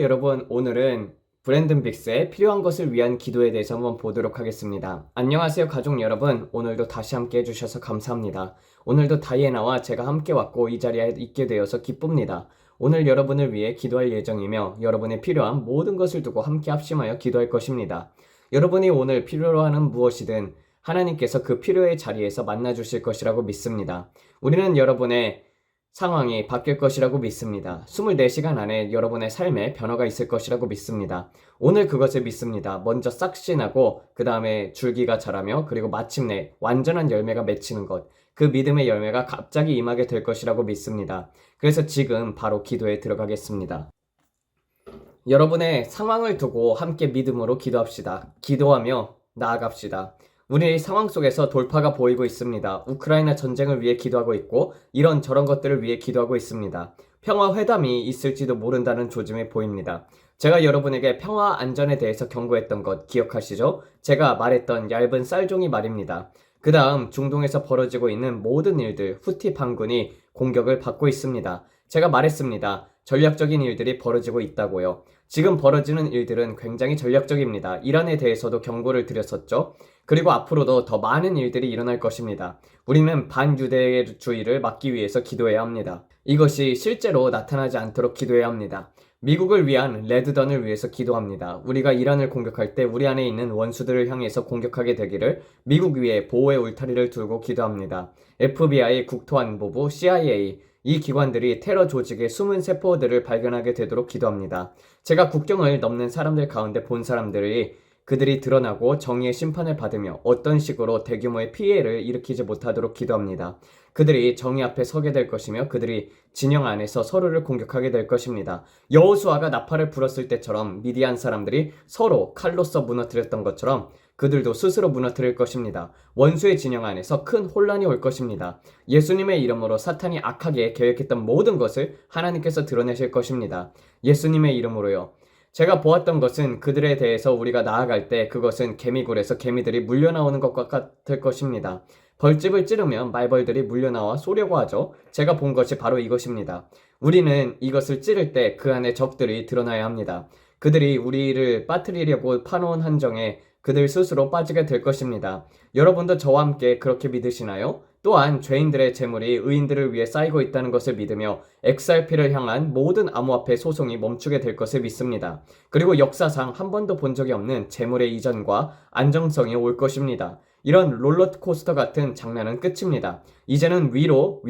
여러분, 오늘은 브랜든 빅스의 필요한 것을 위한 기도에 대해서 한번 보도록 하겠습니다. 안녕하세요 가족 여러분, 오늘도 다시 함께 해주셔서 감사합니다. 오늘도 다이애나와 제가 함께 왔고 이 자리에 있게 되어서 기쁩니다. 오늘 여러분을 위해 기도할 예정이며 여러분의 필요한 모든 것을 두고 함께 합심하여 기도할 것입니다. 여러분이 오늘 필요로 하는 무엇이든 하나님께서 그 필요의 자리에서 만나주실 것이라고 믿습니다. 우리는 여러분의 상황이 바뀔 것이라고 믿습니다. 24시간 안에 여러분의 삶에 변화가 있을 것이라고 믿습니다. 오늘 그것을 믿습니다. 먼저 싹신하고 그 다음에 줄기가 자라며 그리고 마침내 완전한 열매가 맺히는 것, 그 믿음의 열매가 갑자기 임하게 될 것이라고 믿습니다. 그래서 지금 바로 기도에 들어가겠습니다. 여러분의 상황을 두고 함께 믿음으로 기도합시다. 기도하며 나아갑시다. 우리 상황 속에서 돌파가 보이고 있습니다. 우크라이나 전쟁을 위해 기도하고 있고 이런 저런 것들을 위해 기도하고 있습니다. 평화 회담이 있을지도 모른다는 조짐이 보입니다. 제가 여러분에게 평화 안전에 대해서 경고했던 것 기억하시죠? 제가 말했던 얇은 쌀종이 말입니다. 그 다음 중동에서 벌어지고 있는 모든 일들, 후티 반군이 공격을 받고 있습니다. 제가 말했습니다. 전략적인 일들이 벌어지고 있다고요. 지금 벌어지는 일들은 굉장히 전략적입니다. 이란에 대해서도 경고를 드렸었죠. 그리고 앞으로도 더 많은 일들이 일어날 것입니다. 우리는 반유대주의를 막기 위해서 기도해야 합니다. 이것이 실제로 나타나지 않도록 기도해야 합니다. 미국을 위한 레드던을 위해서 기도합니다. 우리가 이란을 공격할 때 우리 안에 있는 원수들을 향해서 공격하게 되기를 미국 위에 보호의 울타리를 두고 기도합니다. FBI, 국토안보부, CIA 이 기관들이 테러 조직의 숨은 세포들을 발견하게 되도록 기도합니다. 제가 국경을 넘는 사람들 가운데 본 사람들이 그들이 드러나고 정의의 심판을 받으며 어떤 식으로 대규모의 피해를 일으키지 못하도록 기도합니다. 그들이 정의 앞에 서게 될 것이며 그들이 진영 안에서 서로를 공격하게 될 것입니다. 여호수아가 나팔을 불었을 때처럼 미디안 사람들이 서로 칼로써 무너뜨렸던 것처럼 그들도 스스로 무너뜨릴 것입니다. 원수의 진영 안에서 큰 혼란이 올 것입니다. 예수님의 이름으로 사탄이 악하게 계획했던 모든 것을 하나님께서 드러내실 것입니다. 예수님의 이름으로요. 제가 보았던 것은 그들에 대해서 우리가 나아갈 때 그것은 개미굴에서 개미들이 물려나오는 것과 같을 것입니다. 벌집을 찌르면 말벌들이 물려나와 쏘려고 하죠. 제가 본 것이 바로 이것입니다. 우리는 이것을 찌를 때 그 안에 적들이 드러나야 합니다. 그들이 우리를 빠뜨리려고 파놓은 함정에 그들 스스로 빠지게 될 것입니다. 여러분도 저와 함께 그렇게 믿으시나요? 또한 죄인들의 재물이 의인들을 위해 쌓이고 있다는 것을 믿으며 XRP를 향한 모든 암호화폐 소송이 멈추게 될 것을 믿습니다. 그리고 역사상 한 번도 본 적이 없는 재물의 이전과 안정성이 올 것입니다. 이런 롤러코스터 같은 장난은 끝입니다. 이제는 위로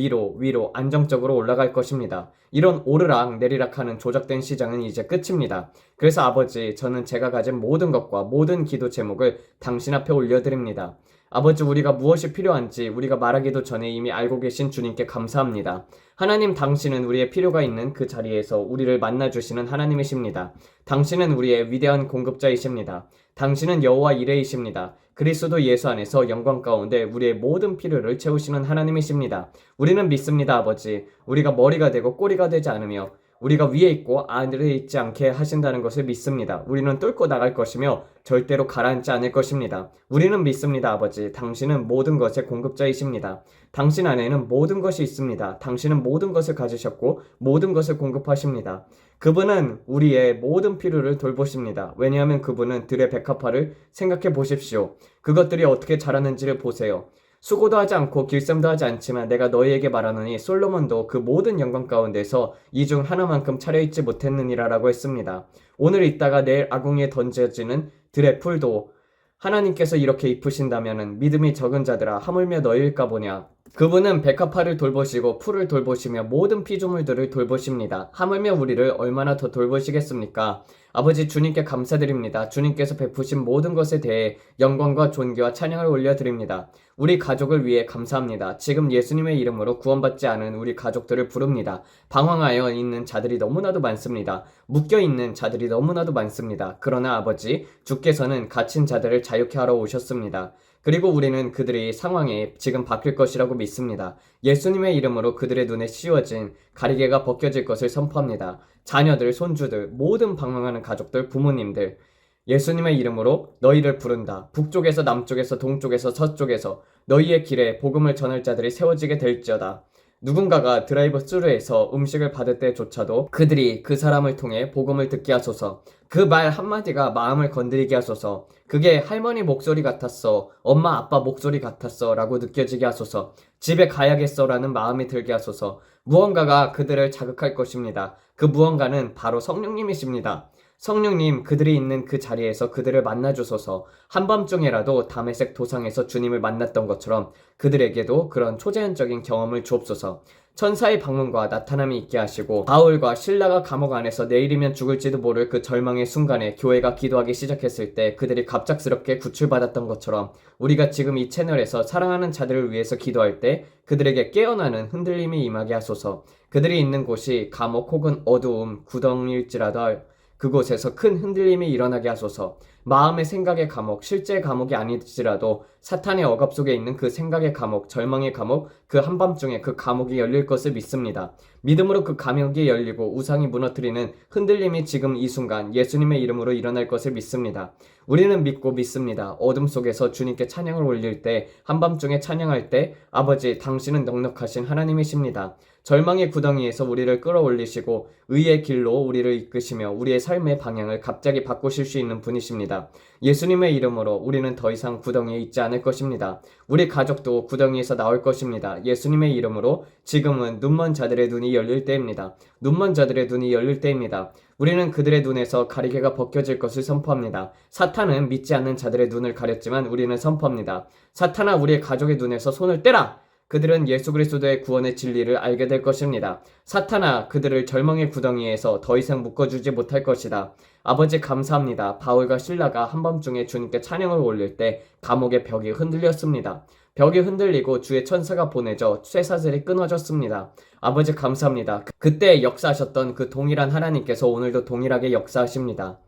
안정적으로 올라갈 것입니다. 이런 오르락 내리락 하는 조작된 시장은 이제 끝입니다. 그래서 아버지, 저는 제가 가진 모든 것과 모든 기도 제목을 당신 앞에 올려드립니다. 아버지, 우리가 무엇이 필요한지 우리가 말하기도 전에 이미 알고 계신 주님께 감사합니다. 하나님, 당신은 우리의 필요가 있는 그 자리에서 우리를 만나주시는 하나님이십니다. 당신은 우리의 위대한 공급자이십니다. 당신은 여호와 이레이십니다. 그리스도 예수 안에서 영광 가운데 우리의 모든 필요를 채우시는 하나님이십니다. 우리는 믿습니다, 아버지. 우리가 머리가 되고 꼬리가 되지 않으며 우리가 위에 있고 아래에 있지 않게 하신다는 것을 믿습니다. 우리는 뚫고 나갈 것이며 절대로 가라앉지 않을 것입니다. 우리는 믿습니다, 아버지. 당신은 모든 것의 공급자이십니다. 당신 안에는 모든 것이 있습니다. 당신은 모든 것을 가지셨고 모든 것을 공급하십니다. 그분은 우리의 모든 필요를 돌보십니다. 왜냐하면 그분은 들의 백합화를 생각해 보십시오. 그것들이 어떻게 자라는지를 보세요. 수고도 하지 않고 길쌈도 하지 않지만 내가 너희에게 말하노니 솔로몬도 그 모든 영광 가운데서 이 중 하나만큼 차려있지 못했느니라 라고 했습니다. 오늘 있다가 내일 아궁이에 던져지는 들의 풀도 하나님께서 이렇게 입으신다면 믿음이 적은 자들아 하물며 너희일까 보냐. 그분은 백합화를 돌보시고 풀을 돌보시며 모든 피조물들을 돌보십니다. 하물며 우리를 얼마나 더 돌보시겠습니까? 아버지, 주님께 감사드립니다. 주님께서 베푸신 모든 것에 대해 영광과 존귀와 찬양을 올려드립니다. 우리 가족을 위해 감사합니다. 지금 예수님의 이름으로 구원받지 않은 우리 가족들을 부릅니다. 방황하여 있는 자들이 너무나도 많습니다. 묶여있는 자들이 너무나도 많습니다. 그러나 아버지, 주께서는 갇힌 자들을 자유케 하러 오셨습니다. 그리고 우리는 그들의 상황이 지금 바뀔 것이라고 믿습니다. 예수님의 이름으로 그들의 눈에 씌워진 가리개가 벗겨질 것을 선포합니다. 자녀들, 손주들, 모든 방황하는 가족들, 부모님들, 예수님의 이름으로 너희를 부른다. 북쪽에서 남쪽에서 동쪽에서 서쪽에서 너희의 길에 복음을 전할 자들이 세워지게 될지어다. 누군가가 드라이브 스루에서 음식을 받을 때조차도 그들이 그 사람을 통해 복음을 듣게 하소서. 그 말 한마디가 마음을 건드리게 하소서. 그게 할머니 목소리 같았어, 엄마 아빠 목소리 같았어 라고 느껴지게 하소서. 집에 가야겠어 라는 마음이 들게 하소서. 무언가가 그들을 자극할 것입니다. 그 무언가는 바로 성령님이십니다. 성령님, 그들이 있는 그 자리에서 그들을 만나주소서. 한밤중에라도 다메섹 도상에서 주님을 만났던 것처럼 그들에게도 그런 초자연적인 경험을 주옵소서. 천사의 방문과 나타남이 있게 하시고 바울과 실라가 감옥 안에서 내일이면 죽을지도 모를 그 절망의 순간에 교회가 기도하기 시작했을 때 그들이 갑작스럽게 구출받았던 것처럼 우리가 지금 이 채널에서 사랑하는 자들을 위해서 기도할 때 그들에게 깨어나는 흔들림이 임하게 하소서. 그들이 있는 곳이 감옥 혹은 어두움, 구덩일지라도 그곳에서 큰 흔들림이 일어나게 하소서. 마음의 생각의 감옥, 실제 감옥이 아니지라도 사탄의 억압 속에 있는 그 생각의 감옥, 절망의 감옥, 그 한밤중에 그 감옥이 열릴 것을 믿습니다. 믿음으로 그 감옥이 열리고 우상이 무너뜨리는 흔들림이 지금 이 순간 예수님의 이름으로 일어날 것을 믿습니다. 우리는 믿고 믿습니다. 어둠 속에서 주님께 찬양을 올릴 때, 한밤중에 찬양할 때 아버지, 당신은 넉넉하신 하나님이십니다. 절망의 구덩이에서 우리를 끌어올리시고 의의 길로 우리를 이끄시며 우리의 삶의 방향을 갑자기 바꾸실 수 있는 분이십니다. 예수님의 이름으로 우리는 더 이상 구덩이에 있지 않을 것입니다. 우리 가족도 구덩이에서 나올 것입니다. 예수님의 이름으로 지금은 눈먼 자들의 눈이 열릴 때입니다. 눈먼 자들의 눈이 열릴 때입니다. 우리는 그들의 눈에서 가리개가 벗겨질 것을 선포합니다. 사탄은 믿지 않는 자들의 눈을 가렸지만 우리는 선포합니다. 사탄아, 우리의 가족의 눈에서 손을 떼라! 그들은 예수 그리스도의 구원의 진리를 알게 될 것입니다. 사탄아, 그들을 절망의 구덩이에서 더 이상 묶어주지 못할 것이다. 아버지, 감사합니다. 바울과 실라가 한밤중에 주님께 찬양을 올릴 때 감옥의 벽이 흔들렸습니다. 벽이 흔들리고 주의 천사가 보내져 쇠사슬이 끊어졌습니다. 아버지, 감사합니다. 그때 역사하셨던 그 동일한 하나님께서 오늘도 동일하게 역사하십니다.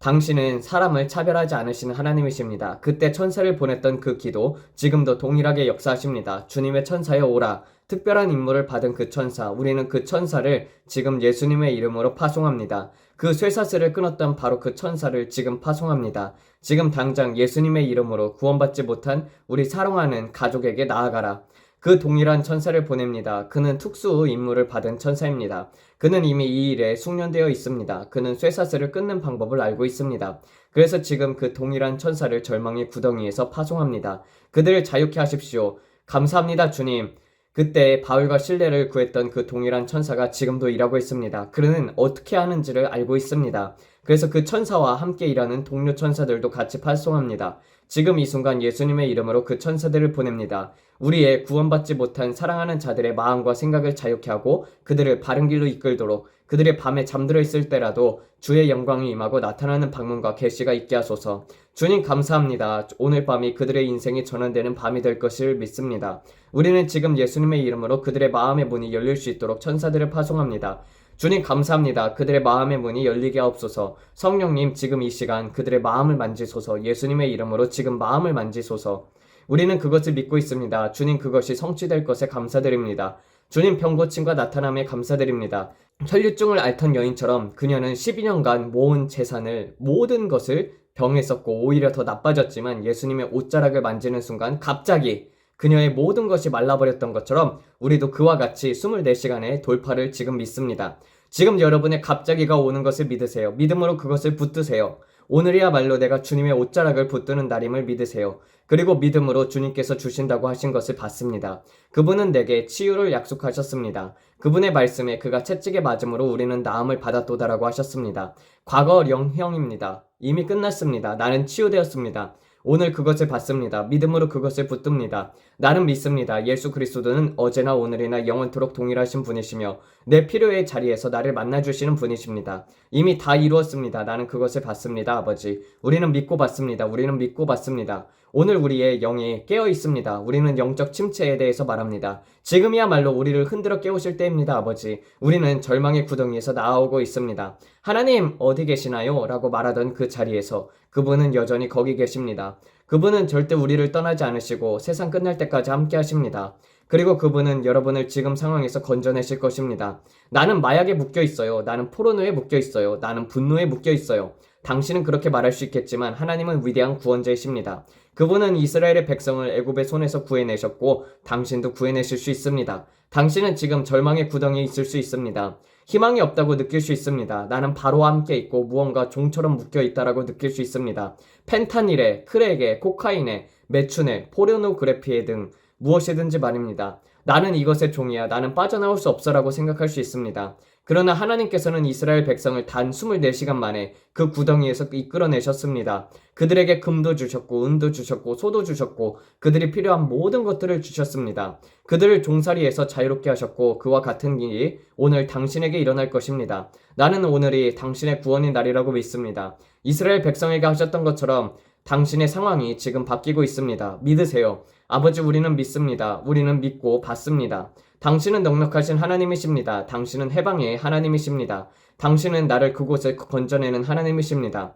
당신은 사람을 차별하지 않으시는 하나님이십니다. 그때 천사를 보냈던 그 기도 지금도 동일하게 역사하십니다. 주님의 천사여 오라. 특별한 임무를 받은 그 천사, 우리는 그 천사를 지금 예수님의 이름으로 파송합니다. 그 쇠사슬을 끊었던 바로 그 천사를 지금 파송합니다. 지금 당장 예수님의 이름으로 구원받지 못한 우리 사랑하는 가족에게 나아가라. 그 동일한 천사를 보냅니다. 그는 특수 임무를 받은 천사입니다. 그는 이미 이 일에 숙련되어 있습니다. 그는 쇠사슬을 끊는 방법을 알고 있습니다. 그래서 지금 그 동일한 천사를 절망의 구덩이에서 파송합니다. 그들을 자유케 하십시오. 감사합니다, 주님. 그때 바울과 실레를 구했던 그 동일한 천사가 지금도 일하고 있습니다. 그는 어떻게 하는지를 알고 있습니다. 그래서 그 천사와 함께 일하는 동료 천사들도 같이 파송합니다. 지금 이 순간 예수님의 이름으로 그 천사들을 보냅니다. 우리의 구원받지 못한 사랑하는 자들의 마음과 생각을 자유케 하고 그들을 바른 길로 이끌도록 그들의 밤에 잠들어 있을 때라도 주의 영광이 임하고 나타나는 방문과 계시가 있게 하소서. 주님, 감사합니다. 오늘 밤이 그들의 인생이 전환되는 밤이 될 것을 믿습니다. 우리는 지금 예수님의 이름으로 그들의 마음의 문이 열릴 수 있도록 천사들을 파송합니다. 주님, 감사합니다. 그들의 마음의 문이 열리게 하옵소서. 성령님, 지금 이 시간 그들의 마음을 만지소서. 예수님의 이름으로 지금 마음을 만지소서. 우리는 그것을 믿고 있습니다. 주님, 그것이 성취될 것에 감사드립니다. 주님, 병고침과 나타남에 감사드립니다. 혈류증을 앓던 여인처럼 그녀는 12년간 모은 재산을, 모든 것을 병에 썼고 오히려 더 나빠졌지만 예수님의 옷자락을 만지는 순간 갑자기 그녀의 모든 것이 말라버렸던 것처럼 우리도 그와 같이 24시간의 돌파를 지금 믿습니다. 지금 여러분의 갑자기가 오는 것을 믿으세요. 믿음으로 그것을 붙드세요. 오늘이야말로 내가 주님의 옷자락을 붙드는 날임을 믿으세요. 그리고 믿음으로 주님께서 주신다고 하신 것을 받습니다. 그분은 내게 치유를 약속하셨습니다. 그분의 말씀에 그가 채찍에 맞음으로 우리는 나음을 받았도다라고 하셨습니다. 과거령형입니다. 이미 끝났습니다. 나는 치유되었습니다. 오늘 그것을 받습니다. 믿음으로 그것을 붙듭니다. 나는 믿습니다. 예수 그리스도는 어제나 오늘이나 영원토록 동일하신 분이시며 내 필요의 자리에서 나를 만나주시는 분이십니다. 이미 다 이루었습니다. 나는 그것을 받습니다, 아버지. 우리는 믿고 받습니다. 우리는 믿고 받습니다. 오늘 우리의 영이 깨어 있습니다. 우리는 영적 침체에 대해서 말합니다. 지금이야말로 우리를 흔들어 깨우실 때입니다, 아버지. 우리는 절망의 구덩이에서 나아오고 있습니다. 하나님, 어디 계시나요? 라고 말하던 그 자리에서 그분은 여전히 거기 계십니다. 그분은 절대 우리를 떠나지 않으시고 세상 끝날 때까지 함께 하십니다. 그리고 그분은 여러분을 지금 상황에서 건져내실 것입니다. 나는 마약에 묶여 있어요. 나는 포르노에 묶여 있어요. 나는 분노에 묶여 있어요. 당신은 그렇게 말할 수 있겠지만 하나님은 위대한 구원자이십니다. 그분은 이스라엘의 백성을 애굽의 손에서 구해내셨고 당신도 구해내실 수 있습니다. 당신은 지금 절망의 구덩이에 있을 수 있습니다. 희망이 없다고 느낄 수 있습니다. 나는 바로와 함께 있고 무언가 종처럼 묶여있다라고 느낄 수 있습니다. 펜타닐에, 크랙에, 코카인에, 메춘에, 포르노그래피에 등 무엇이든지 말입니다. 나는 이것의 종이야. 나는 빠져나올 수 없어라고 생각할 수 있습니다. 그러나 하나님께서는 이스라엘 백성을 단 24시간 만에 그 구덩이에서 이끌어내셨습니다. 그들에게 금도 주셨고 은도 주셨고 소도 주셨고 그들이 필요한 모든 것들을 주셨습니다. 그들을 종살이에서 자유롭게 하셨고 그와 같은 일이 오늘 당신에게 일어날 것입니다. 나는 오늘이 당신의 구원의 날이라고 믿습니다. 이스라엘 백성에게 하셨던 것처럼 당신의 상황이 지금 바뀌고 있습니다. 믿으세요. 아버지, 우리는 믿습니다. 우리는 믿고 받습니다. 당신은 넉넉하신 하나님이십니다. 당신은 해방의 하나님이십니다. 당신은 나를 그곳에 건져내는 하나님이십니다.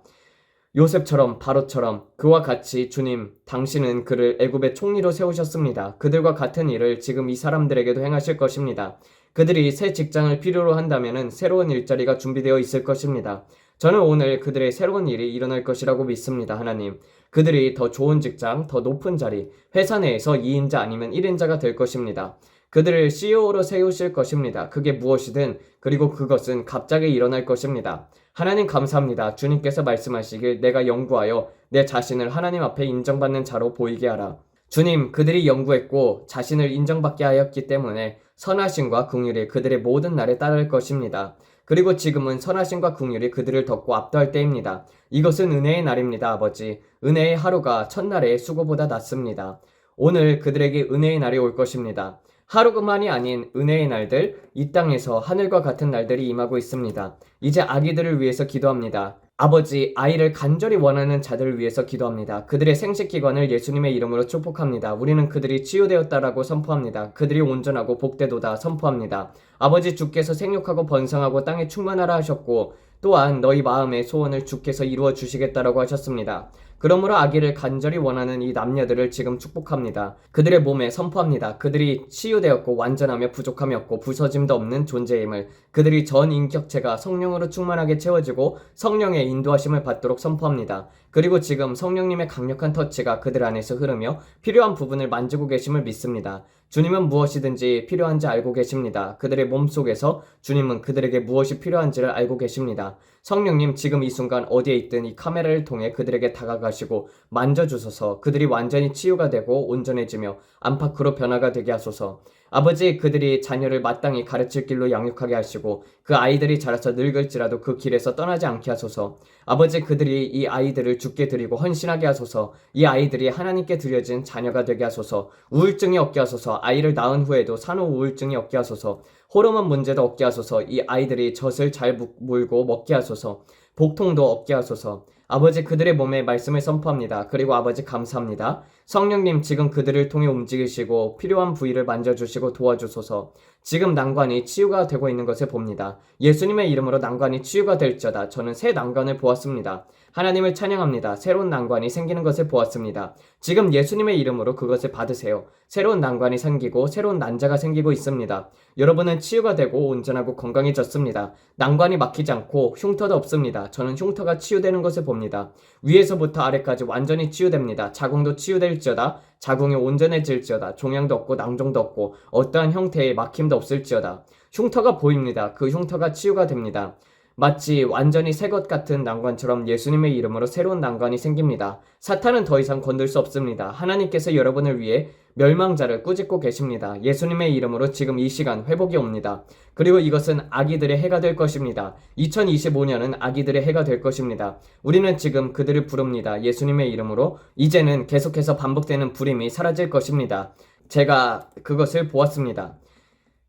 요셉처럼 바로처럼 그와 같이 주님, 당신은 그를 애굽의 총리로 세우셨습니다. 그들과 같은 일을 지금 이 사람들에게도 행하실 것입니다. 그들이 새 직장을 필요로 한다면 새로운 일자리가 준비되어 있을 것입니다. 저는 오늘 그들의 새로운 일이 일어날 것이라고 믿습니다. 하나님, 그들이 더 좋은 직장, 더 높은 자리, 회사 내에서 2인자 아니면 1인자가 될 것입니다. 그들을 CEO로 세우실 것입니다. 그게 무엇이든, 그리고 그것은 갑자기 일어날 것입니다. 하나님 감사합니다. 주님께서 말씀하시길 내가 연구하여 내 자신을 하나님 앞에 인정받는 자로 보이게 하라. 주님, 그들이 연구했고 자신을 인정받게 하였기 때문에 선하심과 긍휼이 그들의 모든 날에 따를 것입니다. 그리고 지금은 선하심과 긍휼이 그들을 덮고 압도할 때입니다. 이것은 은혜의 날입니다, 아버지. 은혜의 하루가 첫날의 수고보다 낫습니다. 오늘 그들에게 은혜의 날이 올 것입니다. 하루만이 아닌 은혜의 날들, 이 땅에서 하늘과 같은 날들이 임하고 있습니다. 이제 아기들을 위해서 기도합니다. 아버지, 아이를 간절히 원하는 자들을 위해서 기도합니다. 그들의 생식기관을 예수님의 이름으로 축복합니다. 우리는 그들이 치유되었다라고 선포합니다. 그들이 온전하고 복되도다 선포합니다. 아버지, 주께서 생육하고 번성하고 땅에 충만하라 하셨고 또한 너희 마음의 소원을 주께서 이루어 주시겠다라고 하셨습니다. 그러므로 아기를 간절히 원하는 이 남녀들을 지금 축복합니다. 그들의 몸에 선포합니다. 그들이 치유되었고 완전하며 부족함이 없고 부서짐도 없는 존재임을, 그들이 전 인격체가 성령으로 충만하게 채워지고 성령의 인도하심을 받도록 선포합니다. 그리고 지금 성령님의 강력한 터치가 그들 안에서 흐르며 필요한 부분을 만지고 계심을 믿습니다. 주님은 무엇이든지 필요한지 알고 계십니다. 그들의 몸속에서 주님은 그들에게 무엇이 필요한지를 알고 계십니다. 성령님, 지금 이 순간 어디에 있든 이 카메라를 통해 그들에게 다가가시고 만져주소서. 그들이 완전히 치유가 되고 온전해지며 안팎으로 변화가 되게 하소서. 아버지, 그들이 자녀를 마땅히 가르칠 길로 양육하게 하시고 그 아이들이 자라서 늙을지라도 그 길에서 떠나지 않게 하소서. 아버지, 그들이 이 아이들을 주께 드리고 헌신하게 하소서. 이 아이들이 하나님께 드려진 자녀가 되게 하소서. 우울증이 없게 하소서. 아이를 낳은 후에도 산후 우울증이 없게 하소서. 호르몬 문제도 없게 하소서. 이 아이들이 젖을 잘 물고 먹게 하소서. 복통도 없게 하소서. 아버지, 그들의 몸에 말씀을 선포합니다. 그리고 아버지, 감사합니다. 성령님, 지금 그들을 통해 움직이시고 필요한 부위를 만져주시고 도와주소서. 지금 난관이 치유가 되고 있는 것을 봅니다. 예수님의 이름으로 난관이 치유가 될지어다. 저는 새 난관을 보았습니다. 하나님을 찬양합니다. 새로운 난관이 생기는 것을 보았습니다. 지금 예수님의 이름으로 그것을 받으세요. 새로운 난관이 생기고 새로운 난자가 생기고 있습니다. 여러분은 치유가 되고 온전하고 건강해졌습니다. 난관이 막히지 않고 흉터도 없습니다. 저는 흉터가 치유되는 것을 봅니다. 위에서부터 아래까지 완전히 치유됩니다. 자궁도 치유될지어다. 자궁이 온전해질지어다. 종양도 없고 낭종도 없고 어떠한 형태의 막힘도 없을지어다. 흉터가 보입니다. 그 흉터가 치유가 됩니다. 마치 완전히 새 것 같은 난관처럼 예수님의 이름으로 새로운 난관이 생깁니다. 사탄은 더 이상 건들 수 없습니다. 하나님께서 여러분을 위해 멸망자를 꾸짖고 계십니다. 예수님의 이름으로 지금 이 시간 회복이 옵니다. 그리고 이것은 아기들의 해가 될 것입니다. 2025년은 아기들의 해가 될 것입니다. 우리는 지금 그들을 부릅니다. 예수님의 이름으로. 이제는 계속해서 반복되는 불임이 사라질 것입니다. 제가 그것을 보았습니다.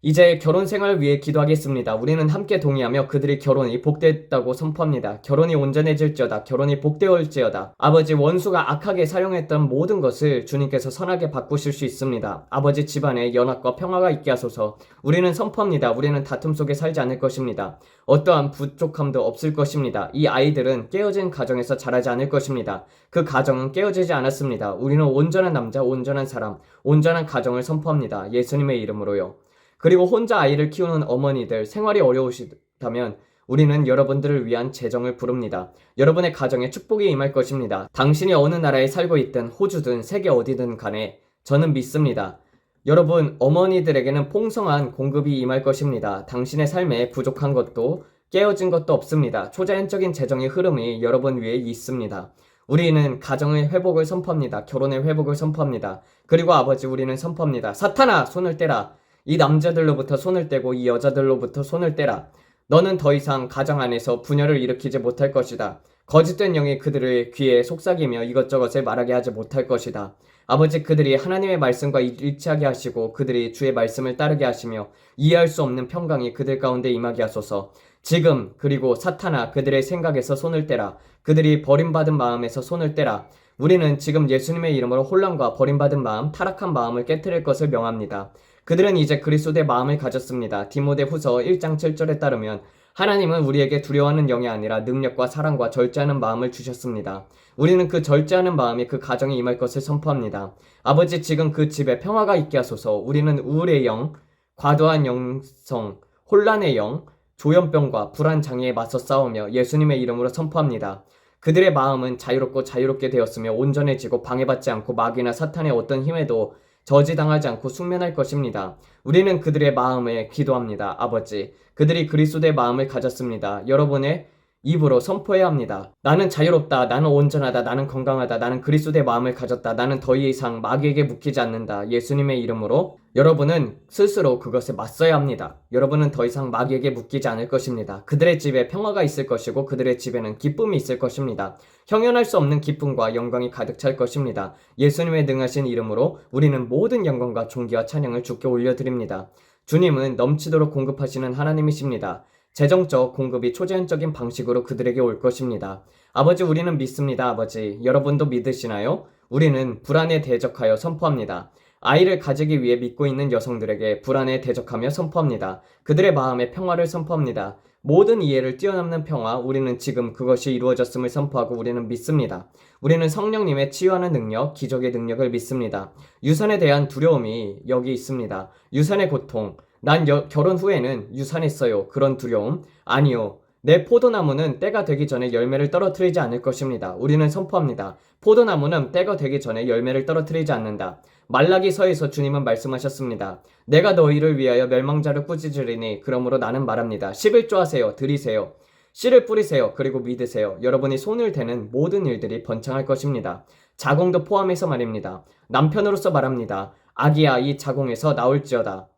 이제 결혼 생활을 위해 기도하겠습니다. 우리는 함께 동의하며 그들의 결혼이 복되었다고 선포합니다. 결혼이 온전해질지어다. 결혼이 복되어올지어다. 아버지, 원수가 악하게 사용했던 모든 것을 주님께서 선하게 바꾸실 수 있습니다. 아버지, 집안에 연합과 평화가 있게 하소서. 우리는 선포합니다. 우리는 다툼 속에 살지 않을 것입니다. 어떠한 부족함도 없을 것입니다. 이 아이들은 깨어진 가정에서 자라지 않을 것입니다. 그 가정은 깨어지지 않았습니다. 우리는 온전한 남자, 온전한 사람, 온전한 가정을 선포합니다. 예수님의 이름으로요. 그리고 혼자 아이를 키우는 어머니들, 생활이 어려우시다면 우리는 여러분들을 위한 재정을 부릅니다. 여러분의 가정에 축복이 임할 것입니다. 당신이 어느 나라에 살고 있든 호주든 세계 어디든 간에 저는 믿습니다. 여러분, 어머니들에게는 풍성한 공급이 임할 것입니다. 당신의 삶에 부족한 것도 깨어진 것도 없습니다. 초자연적인 재정의 흐름이 여러분 위에 있습니다. 우리는 가정의 회복을 선포합니다. 결혼의 회복을 선포합니다. 그리고 아버지, 우리는 선포합니다. 사탄아, 손을 떼라. 이 남자들로부터 손을 떼고 이 여자들로부터 손을 떼라. 너는 더 이상 가정 안에서 분열을 일으키지 못할 것이다. 거짓된 영이 그들의 귀에 속삭이며 이것저것을 말하게 하지 못할 것이다. 아버지, 그들이 하나님의 말씀과 일치하게 하시고 그들이 주의 말씀을 따르게 하시며 이해할 수 없는 평강이 그들 가운데 임하게 하소서. 지금, 그리고 사탄아, 그들의 생각에서 손을 떼라. 그들이 버림받은 마음에서 손을 떼라. 우리는 지금 예수님의 이름으로 혼란과 버림받은 마음, 타락한 마음을 깨트릴 것을 명합니다. 그들은 이제 그리스도의 마음을 가졌습니다. 디모데후서 1장 7절에 따르면 하나님은 우리에게 두려워하는 영이 아니라 능력과 사랑과 절제하는 마음을 주셨습니다. 우리는 그 절제하는 마음이 그 가정에 임할 것을 선포합니다. 아버지, 지금 그 집에 평화가 있게 하소서. 우리는 우울의 영, 과도한 영성, 혼란의 영, 조현병과 불안 장애에 맞서 싸우며 예수님의 이름으로 선포합니다. 그들의 마음은 자유롭고 자유롭게 되었으며 온전해지고 방해받지 않고 마귀나 사탄의 어떤 힘에도 저지당하지 않고 숙면할 것입니다. 우리는 그들의 마음에 기도합니다. 아버지, 그들이 그리스도의 마음을 가졌습니다. 여러분의 입으로 선포해야 합니다. 나는 자유롭다. 나는 온전하다. 나는 건강하다. 나는 그리스도의 마음을 가졌다. 나는 더 이상 마귀에게 묶이지 않는다. 예수님의 이름으로 여러분은 스스로 그것에 맞서야 합니다. 여러분은 더 이상 마귀에게 묶이지 않을 것입니다. 그들의 집에 평화가 있을 것이고 그들의 집에는 기쁨이 있을 것입니다. 형연할 수 없는 기쁨과 영광이 가득 찰 것입니다. 예수님의 능하신 이름으로 우리는 모든 영광과 존귀와 찬양을 주께 올려드립니다. 주님은 넘치도록 공급하시는 하나님이십니다. 재정적 공급이 초자연적인 방식으로 그들에게 올 것입니다. 아버지, 우리는 믿습니다. 아버지, 여러분도 믿으시나요? 우리는 불안에 대적하여 선포합니다. 아이를 가지기 위해 믿고 있는 여성들에게 불안에 대적하며 선포합니다. 그들의 마음에 평화를 선포합니다. 모든 이해를 뛰어넘는 평화, 우리는 지금 그것이 이루어졌음을 선포하고 우리는 믿습니다. 우리는 성령님의 치유하는 능력, 기적의 능력을 믿습니다. 유산에 대한 두려움이 여기 있습니다. 유산의 고통, 난 결혼 후에는 유산했어요. 그런 두려움? 아니요. 내 포도나무는 때가 되기 전에 열매를 떨어뜨리지 않을 것입니다. 우리는 선포합니다. 포도나무는 때가 되기 전에 열매를 떨어뜨리지 않는다. 말라기서에서 주님은 말씀하셨습니다. 내가 너희를 위하여 멸망자를 꾸짖으리니 그러므로 나는 말합니다. 11조 하세요. 드리세요. 씨를 뿌리세요. 그리고 믿으세요. 여러분이 손을 대는 모든 일들이 번창할 것입니다. 자궁도 포함해서 말입니다. 남편으로서 말합니다. 아기야, 이 자궁에서 나올지어다.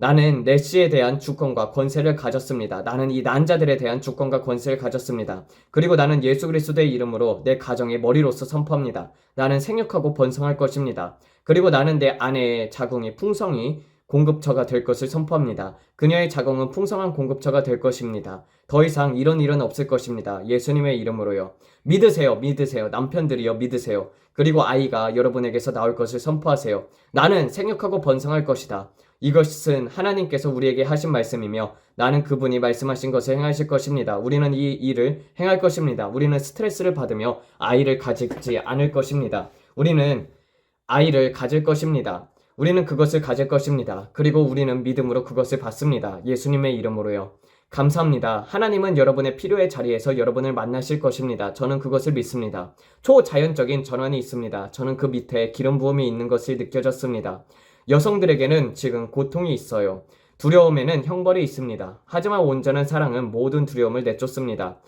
나는 내 씨에 대한 주권과 권세를 가졌습니다. 나는 이 난자들에 대한 주권과 권세를 가졌습니다. 그리고 나는 예수 그리스도의 이름으로 내 가정의 머리로서 선포합니다. 나는 생육하고 번성할 것입니다. 그리고 나는 내 아내의 자궁이 풍성히 공급처가 될 것을 선포합니다. 그녀의 자궁은 풍성한 공급처가 될 것입니다. 더 이상 이런 일은 없을 것입니다. 예수님의 이름으로요. 믿으세요. 믿으세요. 남편들이여 믿으세요. 그리고 아이가 여러분에게서 나올 것을 선포하세요. 나는 생육하고 번성할 것이다. 이것은 하나님께서 우리에게 하신 말씀이며 나는 그분이 말씀하신 것을 행하실 것입니다. 우리는 이 일을 행할 것입니다. 우리는 스트레스를 받으며 아이를 가지지 않을 것입니다. 우리는 아이를 가질 것입니다. 우리는 그것을 가질 것입니다. 그리고 우리는 믿음으로 그것을 받습니다. 예수님의 이름으로요. 감사합니다. 하나님은 여러분의 필요의 자리에서 여러분을 만나실 것입니다. 저는 그것을 믿습니다. 초자연적인 전환이 있습니다. 저는 그 밑에 기름 부음이 있는 것이 느껴졌습니다. 여성들에게는 지금 고통이 있어요. 두려움에는 형벌이 있습니다. 하지만 온전한 사랑은 모든 두려움을 내쫓습니다.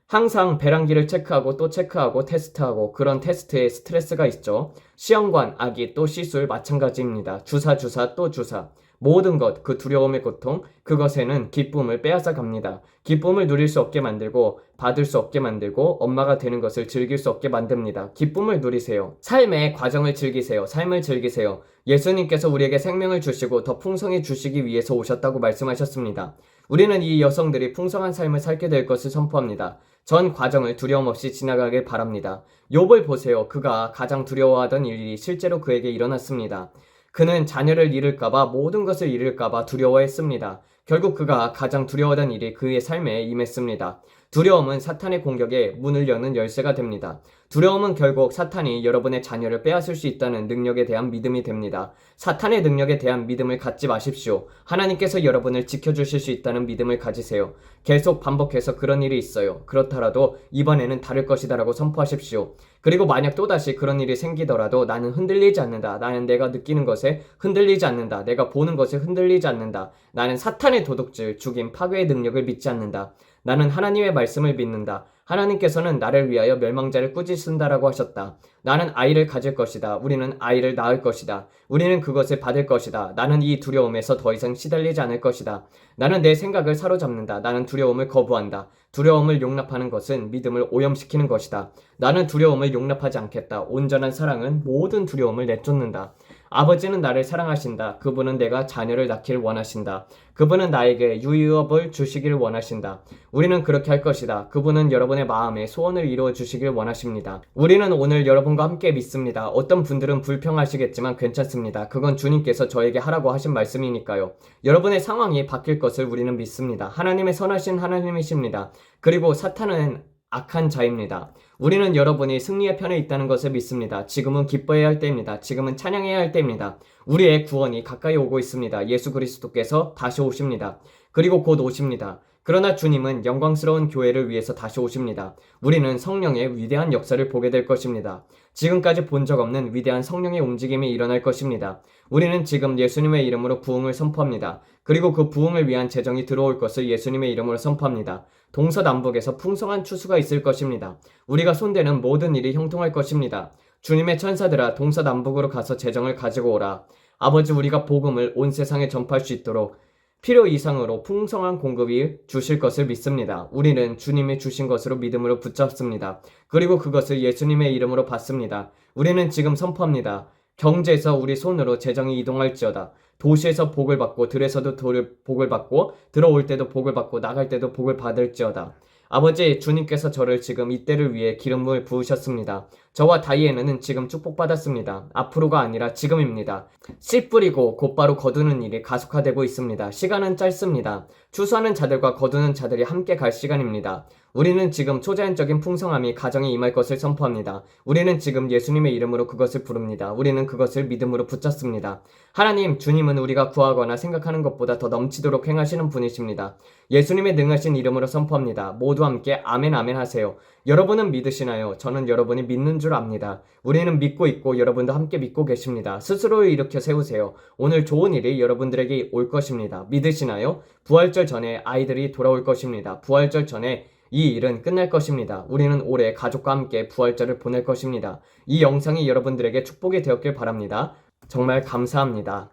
항상 배란기를 체크하고 또 체크하고 테스트하고 그런 테스트에 스트레스가 있죠. 시험관, 아기, 또 시술 마찬가지입니다. 주사 또 주사. 모든 것, 그 두려움의 고통, 그것에는 기쁨을 빼앗아 갑니다. 기쁨을 누릴 수 없게 만들고 받을 수 없게 만들고 엄마가 되는 것을 즐길 수 없게 만듭니다. 기쁨을 누리세요. 삶의 과정을 즐기세요. 삶을 즐기세요. 예수님께서 우리에게 생명을 주시고 더 풍성히 주시기 위해서 오셨다고 말씀하셨습니다. 우리는 이 여성들이 풍성한 삶을 살게 될 것을 선포합니다. 전 과정을 두려움 없이 지나가길 바랍니다. 욥을 보세요. 그가 가장 두려워하던 일이 실제로 그에게 일어났습니다. 그는 자녀를 잃을까봐 모든 것을 잃을까봐 두려워했습니다. 결국 그가 가장 두려워하던 일이 그의 삶에 임했습니다. 두려움은 사탄의 공격에 문을 여는 열쇠가 됩니다. 두려움은 결국 사탄이 여러분의 자녀를 빼앗을 수 있다는 능력에 대한 믿음이 됩니다. 사탄의 능력에 대한 믿음을 갖지 마십시오. 하나님께서 여러분을 지켜주실 수 있다는 믿음을 가지세요. 계속 반복해서 그런 일이 있어요. 그렇더라도 이번에는 다를 것이다 라고 선포하십시오. 그리고 만약 또다시 그런 일이 생기더라도 나는 흔들리지 않는다. 나는 내가 느끼는 것에 흔들리지 않는다. 내가 보는 것에 흔들리지 않는다. 나는 사탄의 도둑질, 죽임, 파괴의 능력을 믿지 않는다. 나는 하나님의 말씀을 믿는다. 하나님께서는 나를 위하여 멸망자를 꾸짖으신다라고 하셨다. 나는 아이를 가질 것이다. 우리는 아이를 낳을 것이다. 우리는 그것을 받을 것이다. 나는 이 두려움에서 더 이상 시달리지 않을 것이다. 나는 내 생각을 사로잡는다. 나는 두려움을 거부한다. 두려움을 용납하는 것은 믿음을 오염시키는 것이다. 나는 두려움을 용납하지 않겠다. 온전한 사랑은 모든 두려움을 내쫓는다. 아버지는 나를 사랑하신다. 그분은 내가 자녀를 낳기를 원하신다. 그분은 나에게 유업을 주시기를 원하신다. 우리는 그렇게 할 것이다. 그분은 여러분의 마음에 소원을 이루어 주시길 원하십니다. 우리는 오늘 여러분과 함께 믿습니다. 어떤 분들은 불평하시겠지만 괜찮습니다. 그건 주님께서 저에게 하라고 하신 말씀이니까요. 여러분의 상황이 바뀔 것을 우리는 믿습니다. 하나님의 선하신 하나님이십니다. 그리고 사탄은 악한 자입니다. 우리는 여러분이 승리의 편에 있다는 것을 믿습니다. 지금은 기뻐해야 할 때입니다. 지금은 찬양해야 할 때입니다. 우리의 구원이 가까이 오고 있습니다. 예수 그리스도께서 다시 오십니다. 그리고 곧 오십니다. 그러나 주님은 영광스러운 교회를 위해서 다시 오십니다. 우리는 성령의 위대한 역사를 보게 될 것입니다. 지금까지 본 적 없는 위대한 성령의 움직임이 일어날 것입니다. 우리는 지금 예수님의 이름으로 부흥을 선포합니다. 그리고 그 부흥을 위한 재정이 들어올 것을 예수님의 이름으로 선포합니다. 동서남북에서 풍성한 추수가 있을 것입니다. 우리가 손대는 모든 일이 형통할 것입니다. 주님의 천사들아 동서남북으로 가서 재정을 가지고 오라. 아버지 우리가 복음을 온 세상에 전파할 수 있도록 필요 이상으로 풍성한 공급이 주실 것을 믿습니다. 우리는 주님이 주신 것으로 믿음으로 붙잡습니다. 그리고 그것을 예수님의 이름으로 받습니다. 우리는 지금 선포합니다. 경제에서 우리 손으로 재정이 이동할지어다. 도시에서 복을 받고 들에서도 복을 받고 들어올 때도 복을 받고 나갈 때도 복을 받을지어다. 아버지 주님께서 저를 지금 이때를 위해 기름을 부으셨습니다. 저와 다이애나는 지금 축복받았습니다. 앞으로가 아니라 지금입니다. 씨 뿌리고 곧바로 거두는 일이 가속화되고 있습니다. 시간은 짧습니다. 추수하는 자들과 거두는 자들이 함께 갈 시간입니다. 우리는 지금 초자연적인 풍성함이 가정에 임할 것을 선포합니다. 우리는 지금 예수님의 이름으로 그것을 부릅니다. 우리는 그것을 믿음으로 붙잡습니다. 하나님, 주님은 우리가 구하거나 생각하는 것보다 더 넘치도록 행하시는 분이십니다. 예수님의 능하신 이름으로 선포합니다. 모두 함께 아멘 아멘 하세요. 여러분은 믿으시나요? 저는 여러분이 믿는 줄 압니다. 우리는 믿고 있고 여러분도 함께 믿고 계십니다. 스스로 일으켜 세우세요. 오늘 좋은 일이 여러분들에게 올 것입니다. 믿으시나요? 부활절 전에 아이들이 돌아올 것입니다. 부활절 전에 이 일은 끝날 것입니다. 우리는 올해 가족과 함께 부활절을 보낼 것입니다. 이 영상이 여러분들에게 축복이 되었길 바랍니다. 정말 감사합니다.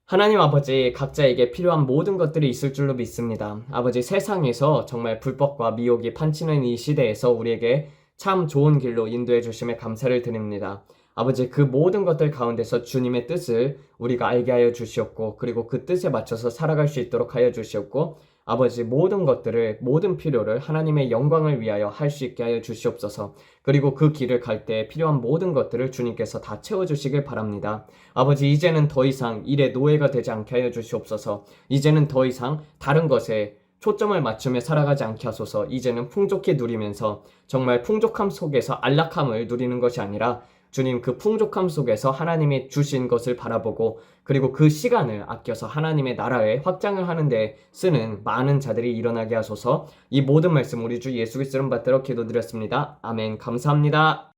하나님 아버지, 각자에게 필요한 모든 것들이 있을 줄로 믿습니다. 아버지, 세상에서 정말 불법과 미혹이 판치는 이 시대에서 우리에게 참 좋은 길로 인도해 주심에 감사를 드립니다. 아버지, 그 모든 것들 가운데서 주님의 뜻을 우리가 알게 하여 주시옵고, 그리고 그 뜻에 맞춰서 살아갈 수 있도록 하여 주시옵고, 아버지, 모든 것들을, 모든 필요를 하나님의 영광을 위하여 할 수 있게 하여 주시옵소서. 그리고 그 길을 갈 때 필요한 모든 것들을 주님께서 다 채워주시길 바랍니다. 아버지, 이제는 더 이상 일의 노예가 되지 않게 하여 주시옵소서. 이제는 더 이상 다른 것에 초점을 맞추며 살아가지 않게 하소서. 이제는 풍족히 누리면서 정말 풍족함 속에서 안락함을 누리는 것이 아니라 주님, 그 풍족함 속에서 하나님이 주신 것을 바라보고, 그리고 그 시간을 아껴서 하나님의 나라의 확장을 하는 데 쓰는 많은 자들이 일어나게 하소서. 이 모든 말씀 우리 주 예수 그리스도를 받들어 기도드렸습니다. 아멘. 감사합니다.